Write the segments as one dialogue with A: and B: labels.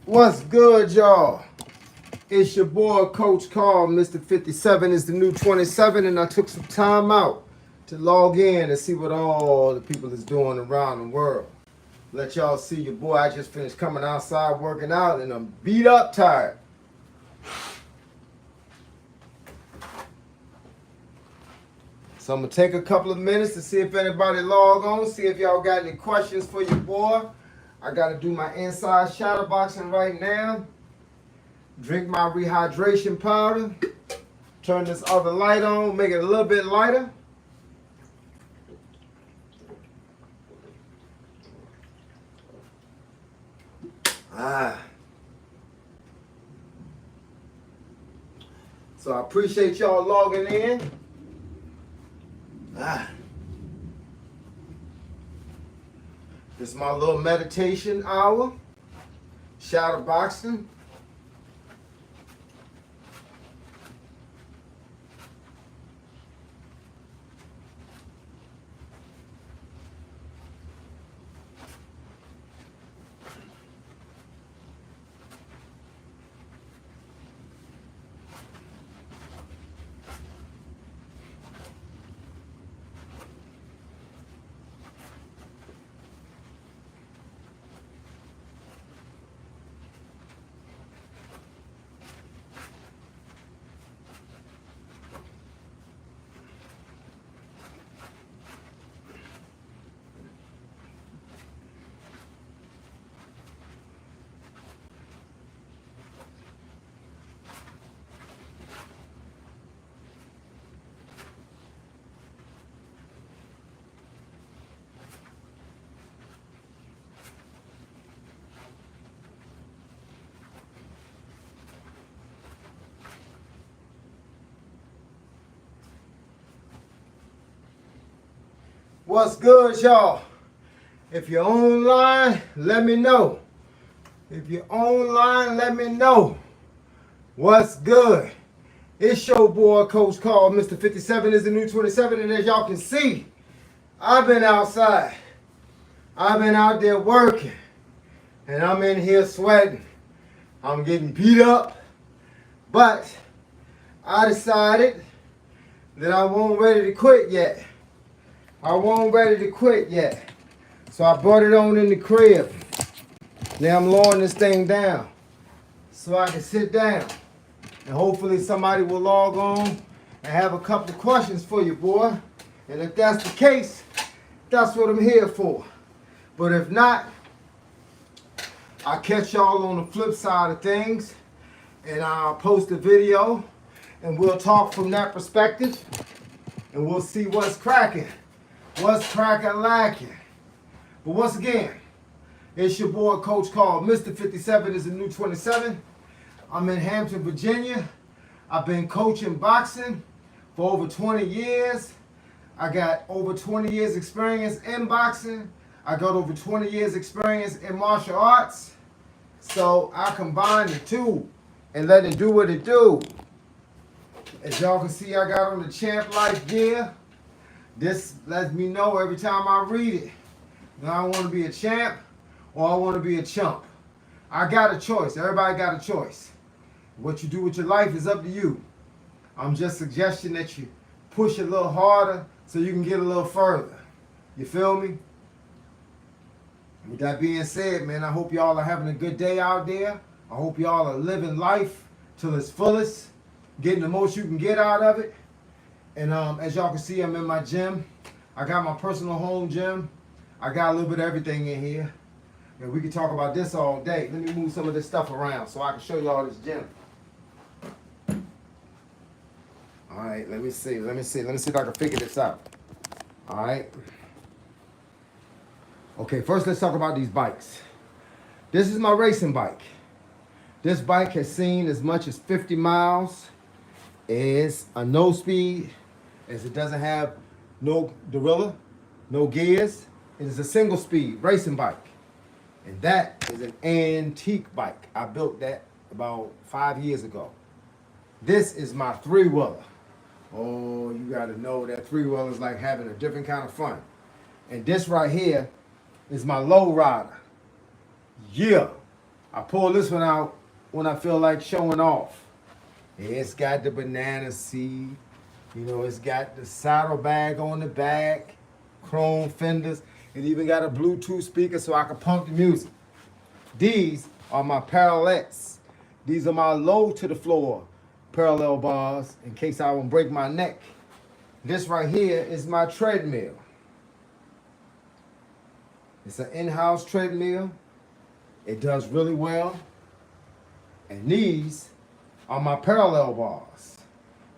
A: What's good, y'all? It's your boy, Coach Carl. Mr. 57 is the new 27, and I took some time out to log in and see what all the people is doing around the world. Let y'all see your boy. I just finished coming outside working out, and I'm beat up tired. So I'm gonna take a couple of minutes to see if anybody log on, see if y'all got any questions for your boy. I gotta do my inside shadow boxing right now. Drink my rehydration powder. Turn this other light on, make it a little bit lighter. So I appreciate y'all logging in. This is my little meditation hour. Shadow boxing. What's good, y'all? If you're online, let me know. If you're online, let me know. What's good? It's your boy, Coach Carl. Mr. 57 is the new 27, and as y'all can see, I've been outside. I've been out there working, and I'm in here sweating. I'm getting beat up, but I decided that I wasn't ready to quit yet. I wasn't ready to quit yet. So I brought it on in the crib. Now I'm lowering this thing down so I can sit down. And hopefully somebody will log on and have a couple of questions for you, boy. And if that's the case, that's what I'm here for. But if not, I'll catch y'all on the flip side of things. And I'll post a video and we'll talk from that perspective. And we'll see what's cracking. What's cracking lacking. But once again, it's your boy, Coach Carl. Mr. 57 is the new 27. I'm in Hampton, Virginia. I've been coaching boxing for over 20 years. I got over 20 years experience in boxing. I got over 20 years experience in martial arts. So I combine the two and let it do what it do. As y'all can see, I got on the Champ Life gear. This lets me know every time I read it that I want to be a champ or I want to be a chump. I got a choice. Everybody got a choice. What you do with your life is up to you. I'm just suggesting that you push a little harder so you can get a little further. You feel me? With that being said, man, I hope y'all are having a good day out there. I hope y'all are living life till its fullest, getting the most you can get out of it. And as y'all can see, I'm in my gym. I got my personal home gym. I got a little bit of everything in here. And we can talk about this all day. Let me move some of this stuff around so I can show y'all this gym. All right, let me see if I can figure this out. All right. Okay, first let's talk about these bikes. This is my racing bike. This bike has seen as much as 50 miles. It's a no speed, as it doesn't have no derailleur, no gears. It is a single speed racing bike. And that is an antique bike. I built that about 5 years ago. This is my three-wheeler. Oh, you gotta know that three-wheeler is like having a different kind of fun. And this right here is my low rider. Yeah. I pull this one out when I feel like showing off. It's got the banana seat. You know, it's got the saddlebag on the back, chrome fenders. It even got a Bluetooth speaker so I can pump the music. These are my parallettes. These are my low to the floor parallel bars in case I won't break my neck. This right here is my treadmill. It's an in-house treadmill. It does really well. And these are my parallel bars.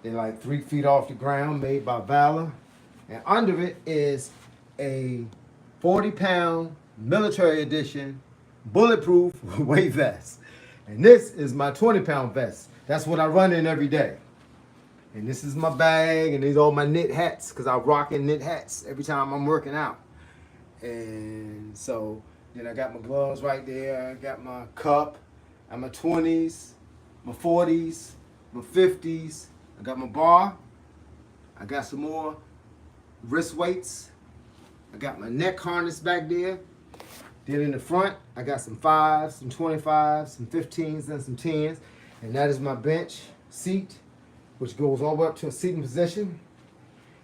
A: They're like 3 feet off the ground, made by Valor. And under it is a 40-pound military edition bulletproof weight vest. And this is my 20-pound vest. That's what I run in every day. And this is my bag, and these are all my knit hats, because I rock in knit hats every time I'm working out. And so then I got my gloves right there. I got my cup, and my 20s, my 40s, my 50s. I got my bar. I got some more wrist weights. I got my neck harness back there. Then in the front, I got some 5s, some 25s, some 15s, and some 10s. And that is my bench seat, which goes all the way up to a seating position.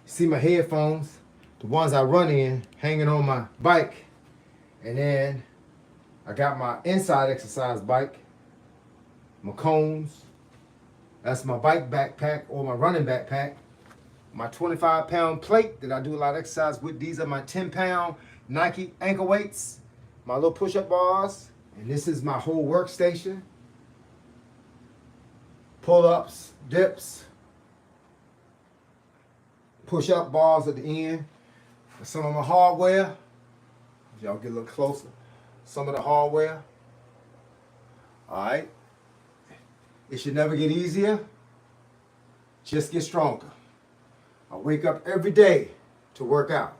A: You see my headphones, the ones I run in, hanging on my bike. And then I got my inside exercise bike, my cones. That's my bike backpack or my running backpack. My 25-pound plate that I do a lot of exercise with. These are my 10-pound Nike ankle weights, my little push-up bars. And this is my whole workstation. Pull-ups, dips, push-up bars at the end. And some of my hardware. If y'all get a little closer. Some of the hardware. All right. It should never get easier. Just get stronger. I wake up every day to work out.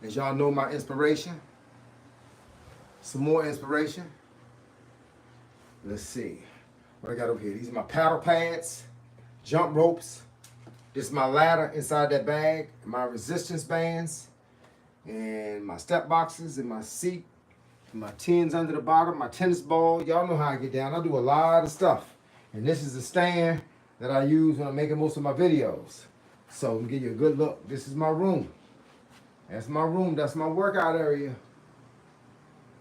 A: As y'all know, my inspiration. Some more inspiration. Let's see. What I got over here? These are my paddle pads, jump ropes. This is my ladder inside that bag, my resistance bands, and my step boxes, and my seat, and my tins under the bottom, my tennis ball. Y'all know how I get down. I do a lot of stuff. And this is the stand that I use when I'm making most of my videos. So let me give you a good look. This is my room. That's my room. That's my workout area.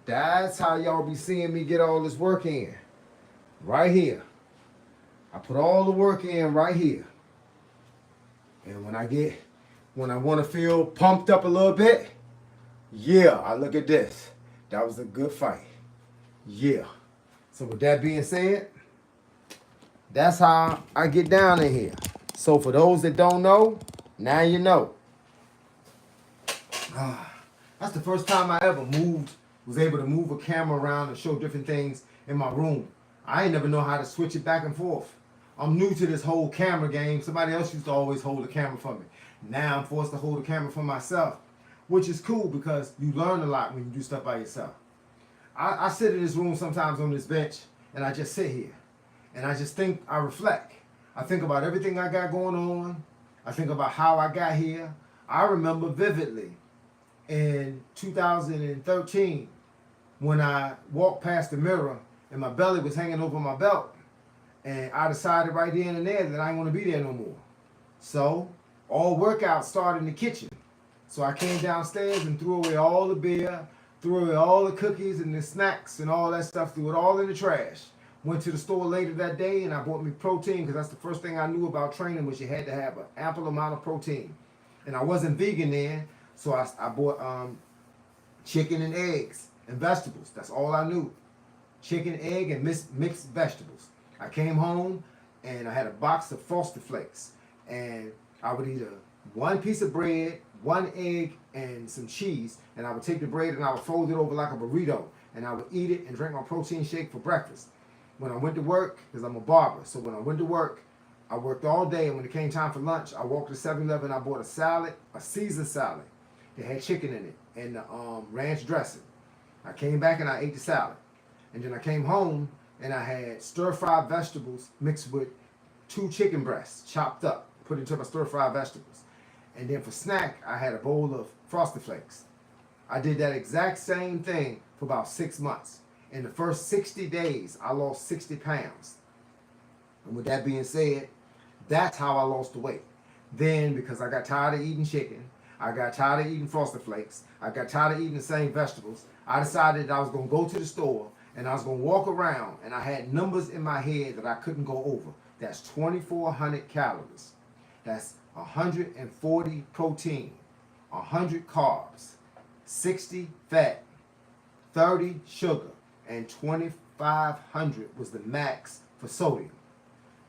A: That's how y'all be seeing me get all this work in. Right here. I put all the work in right here. And when I want to feel pumped up a little bit, yeah, I look at this. That was a good fight. Yeah. So with that being said, that's how I get down in here. So for those that don't know, now you know. That's the first time I ever was able to move a camera around and show different things in my room. I ain't never know how to switch it back and forth. I'm new to this whole camera game. Somebody else used to always hold the camera for me. Now I'm forced to hold the camera for myself, which is cool because you learn a lot when you do stuff by yourself. I sit in this room sometimes on this bench and I just sit here and I just think, I reflect. I think about everything I got going on. I think about how I got here. I remember vividly in 2013 when I walked past the mirror and my belly was hanging over my belt. And I decided right then and there that I didn't want to be there no more. So all workouts started in the kitchen. So I came downstairs and threw away all the beer, threw away all the cookies and the snacks and all that stuff, threw it all in the trash. Went to the store later that day and I bought me protein because that's the first thing I knew about training was you had to have an ample amount of protein. And I wasn't vegan then, so I bought chicken and eggs and vegetables. That's all I knew. Chicken, egg, and mixed vegetables. I came home and I had a box of Frosted Flakes. And I would eat one piece of bread, one egg, and some cheese. And I would take the bread and I would fold it over like a burrito. And I would eat it and drink my protein shake for breakfast. When I went to work, because I'm a barber, so when I went to work, I worked all day. And when it came time for lunch, I walked to 7-Eleven and I bought a salad, a Caesar salad. It had chicken in it and ranch dressing. I came back and I ate the salad. And then I came home and I had stir-fried vegetables mixed with 2 chicken breasts chopped up, put into my stir-fried vegetables. And then for snack, I had a bowl of Frosted Flakes. I did that exact same thing for about 6 months. In the first 60 days, I lost 60 pounds. And with that being said, that's how I lost the weight. Then, because I got tired of eating chicken, I got tired of eating Frosted Flakes, I got tired of eating the same vegetables, I decided I was going to go to the store and I was going to walk around, and I had numbers in my head that I couldn't go over. That's 2,400 calories. That's 140 protein, 100 carbs, 60 fat, 30 sugar, and 2,500 was the max for sodium.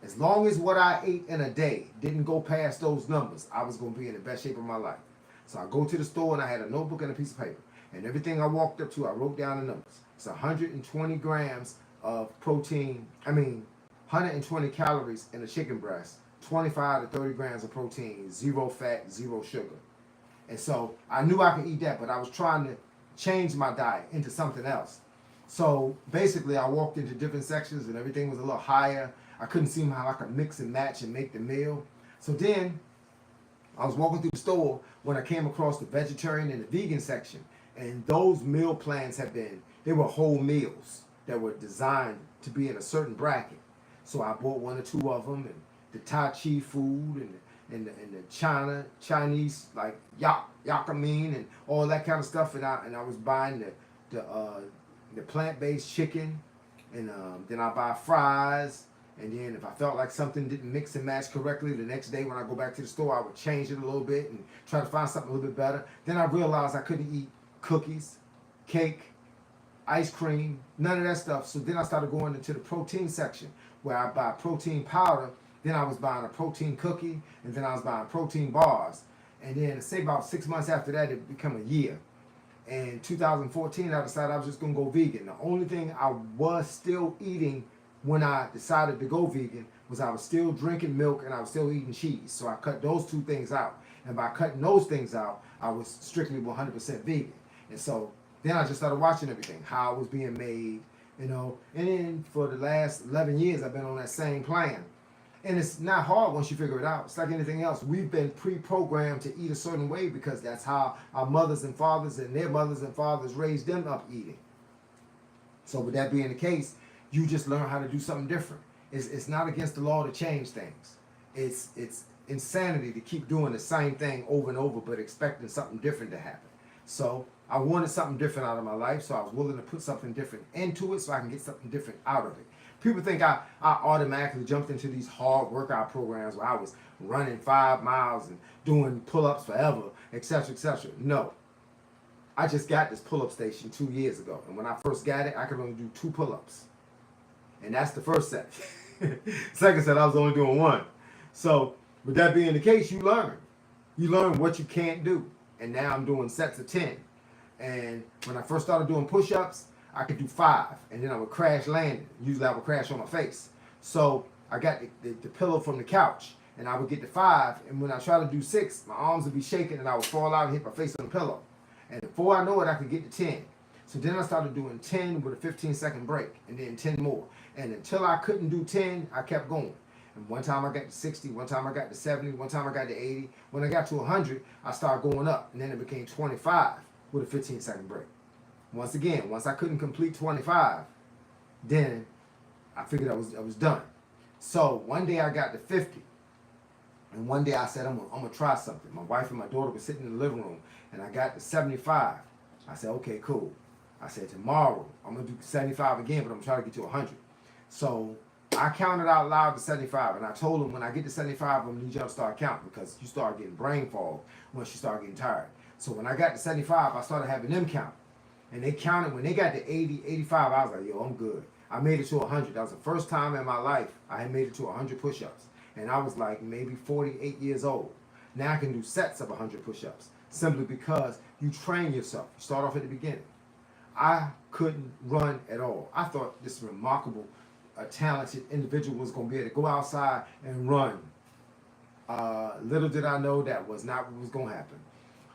A: As long as what I ate in a day didn't go past those numbers, I was going to be in the best shape of my life. So I go to the store and I had a notebook and a piece of paper. And everything I walked up to, I wrote down the numbers. It's 120 grams of protein, 120 calories in a chicken breast, 25 to 30 grams of protein, 0 fat, 0 sugar. And so I knew I could eat that, but I was trying to change my diet into something else. So basically I walked into different sections and everything was a little higher. I couldn't see how I could mix and match and make the meal. So then I was walking through the store when I came across the vegetarian and the vegan section. And those meal plans they were whole meals that were designed to be in a certain bracket. So I bought 1 or 2 of them, and the Tai Chi food and the Chinese like yakame and all that kind of stuff. And I was buying the plant-based chicken, and then I buy fries. And then if I felt like something didn't mix and match correctly, the next day when I go back to the store, I would change it a little bit and try to find something a little bit better. Then I realized I couldn't eat cookies, cake, ice cream, none of that stuff. So then I started going into the protein section where I buy protein powder. Then I was buying a protein cookie, and then I was buying protein bars. And then say about 6 months after that, it became a year. In 2014, I decided I was just going to go vegan. The only thing I was still eating when I decided to go vegan was I was still drinking milk and I was still eating cheese. So I cut those 2 things out. And by cutting those things out, I was strictly 100% vegan. And so then I just started watching everything, how it was being made, And then for the last 11 years, I've been on that same plan. And it's not hard once you figure it out. It's like anything else. We've been pre-programmed to eat a certain way because that's how our mothers and fathers and their mothers and fathers raised them up eating. So with that being the case, you just learn how to do something different. It's not against the law to change things. It's insanity to keep doing the same thing over and over but expecting something different to happen. So I wanted something different out of my life, so I was willing to put something different into it so I can get something different out of it. People think I automatically jumped into these hard workout programs where I was running 5 miles and doing pull-ups forever, etc., etc. No. I just got this pull-up station 2 years ago. And when I first got it, I could only do 2 pull-ups. And that's the first set. Second set, I was only doing 1. So with that being the case, you learn. You learn what you can't do. And now I'm doing sets of 10. And when I first started doing push-ups, I could do 5, and then I would crash landing. Usually I would crash on my face. So I got the pillow from the couch, and I would get to 5, and when I try to do 6, my arms would be shaking, and I would fall out and hit my face on the pillow. And before I know it, I could get to 10. So then I started doing 10 with a 15-second break, and then 10 more. And until I couldn't do 10, I kept going. And one time I got to 60, one time I got to 70, one time I got to 80. When I got to 100, I started going up, and then it became 25 with a 15-second break. Once again, once I couldn't complete 25, then I figured I was done. So one day I got to 50. And one day I said, I'm gonna try something. My wife and my daughter were sitting in the living room, and I got to 75. I said, okay, cool. I said, tomorrow I'm gonna do 75 again, but I'm trying to get to 100. So I counted out loud to 75, and I told them when I get to 75, I'm gonna need y'all to start counting because you start getting brain fog once you start getting tired. So when I got to 75, I started having them count. And they counted, when they got to 80, 85, I was like, yo, I'm good. I made it to 100. That was the first time in my life I had made it to 100 push-ups. And I was like maybe 48 years old. Now I can do sets of 100 push-ups simply because you train yourself. You start off at the beginning. I couldn't run at all. I thought this remarkable, talented individual was going to be able to go outside and run. Little did I know that was not what was going to happen.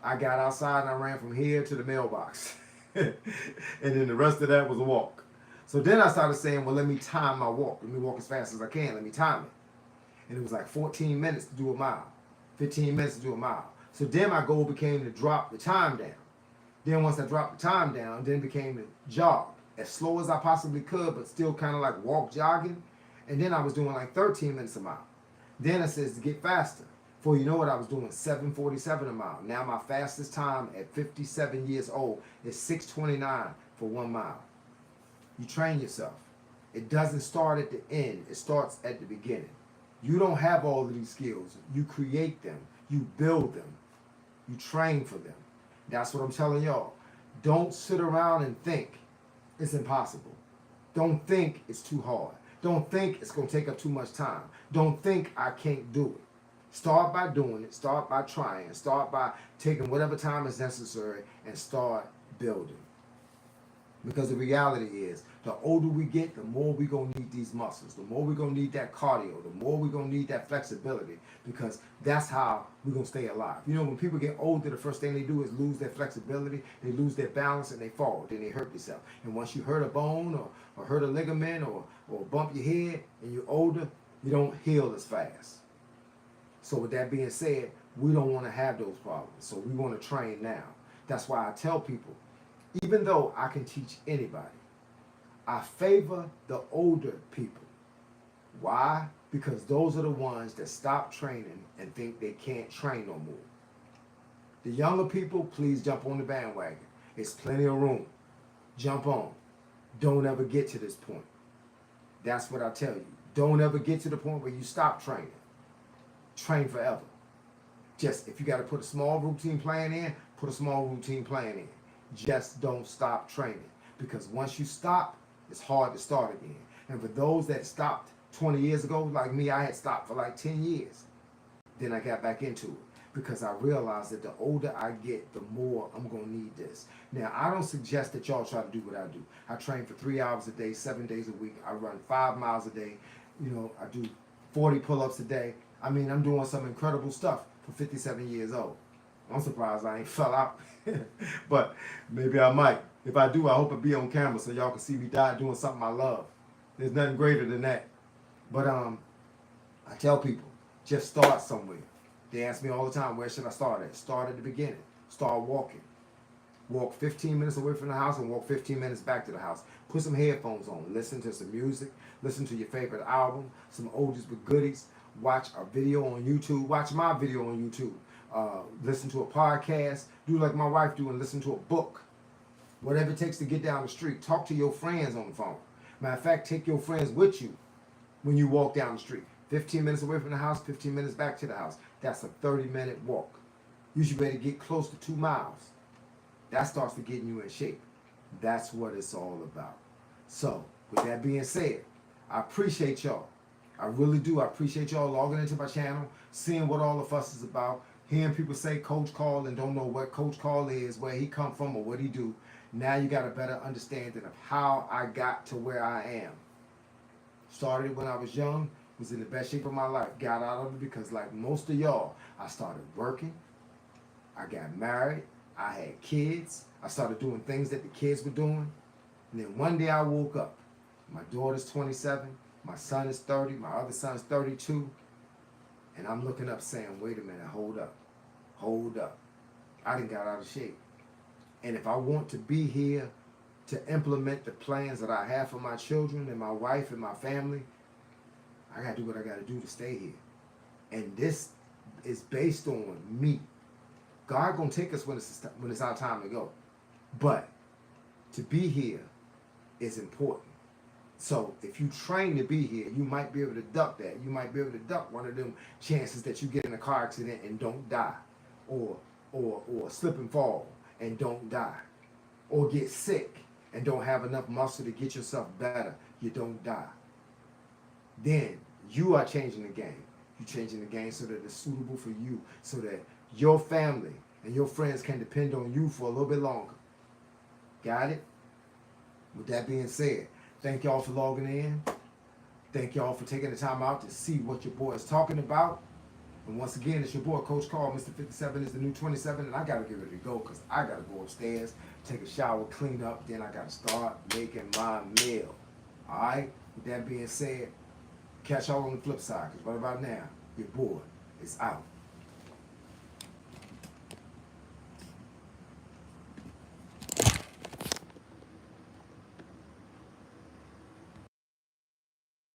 A: I got outside and I ran from here to the mailbox. And then the rest of that was a walk. So then I started saying, well, let me time my walk. Let me walk as fast as I can. Let me time it. And it was like 14 minutes to do a mile. 15 minutes to do a mile. So then my goal became to drop the time down. Then once I dropped the time down, then it became to jog as slow as I possibly could, but still kind of like walk jogging. And then I was doing like 13 minutes a mile. Then it says to get faster. Before you know what, I was doing 7:47 a mile. Now my fastest time at 57 years old is 6:29 for 1 mile. You train yourself. It doesn't start at the end. It starts at the beginning. You don't have all of these skills. You create them. You build them. You train for them. That's what I'm telling y'all. Don't sit around and think it's impossible. Don't think it's too hard. Don't think it's going to take up too much time. Don't think I can't do it. Start by doing it. Start by trying. Start by taking whatever time is necessary and start building. Because the reality is, the older we get, the more we're going to need these muscles. The more we're going to need that cardio. The more we're going to need that flexibility. Because that's how we're going to stay alive. You know, when people get older, the first thing they do is lose their flexibility. They lose their balance and they fall. Then they hurt themselves. And once you hurt a bone or hurt a ligament or bump your head and you're older, you don't heal as fast. So with that being said, we don't want to have those problems. So we want to train now. That's why I tell people, even though I can teach anybody, I favor the older people. Why? Because those are the ones that stop training and think they can't train no more. The younger people, please jump on the bandwagon. It's plenty of room. Jump on. Don't ever get to this point. That's what I tell you. Don't ever get to the point where you stop training. Train forever. Just, if you got to put a small routine plan in, put a small routine plan in. Just don't stop training, because once you stop, it's hard to start again. And for those that stopped 20 years ago, like me, I had stopped for like 10 years. Then I got back into it because I realized that the older I get, the more I'm going to need this. Now, I don't suggest that y'all try to do what I do. I train for 3 hours a day, 7 days a week. I run 5 miles a day. You know, I do 40 pull-ups a day. I mean, I'm doing some incredible stuff for 57 years old. I'm surprised I ain't fell out. But maybe I might. If I do, I hope it be on camera so y'all can see me die doing something I love. There's nothing greater than that. But I tell people, just start somewhere. They ask me all the time, where should I start at? Start at the beginning. Start walking. Walk 15 minutes away from the house and walk 15 minutes back to the house. Put some headphones on. Listen to some music. Listen to your favorite album. Some oldies but goodies. Watch a video on YouTube. Watch my video on YouTube. Listen to a podcast. Do like my wife do and listen to a book. Whatever it takes to get down the street. Talk to your friends on the phone. Matter of fact, take your friends with you when you walk down the street. 15 minutes away from the house, 15 minutes back to the house. That's a 30-minute walk. You should be able to get close to 2 miles. That starts to get you in shape. That's what it's all about. So, with that being said, I appreciate y'all. I really do. I appreciate y'all logging into my channel, seeing what all the fuss is about, hearing people say Coach Carl and don't know what Coach Carl is, where he come from or what he do. Now you got a better understanding of how I got to where I am. Started when I was young, was in the best shape of my life. Got out of it because like most of y'all, I started working, I got married, I had kids, I started doing things that the kids were doing. And then one day I woke up. My daughter's 27, my son is 30, my other son's 32. And I'm looking up saying, wait a minute, hold up. Hold up. I done got out of shape. And if I want to be here to implement the plans that I have for my children and my wife and my family, I got to do what I got to do to stay here. And this is based on me. God going to take us when it's our time to go. But to be here is important. So if you train to be here, you might be able to duck that. You might be able to duck one of them chances that you get in a car accident and don't die. Or slip and fall and don't die. Or get sick and don't have enough muscle to get yourself better. You don't die. Then you are changing the game. You're changing the game so that it's suitable for you. So that your family and your friends can depend on you for a little bit longer. Got it? With that being said, thank y'all for logging in. Thank y'all for taking the time out to see what your boy is talking about. And once again, it's your boy, Coach Carl. Mr. 57 is the new 27, and I got to get ready to go because I got to go upstairs, take a shower, clean up, then I got to start making my meal. All right? With that being said, catch y'all on the flip side because right about now, your boy is out.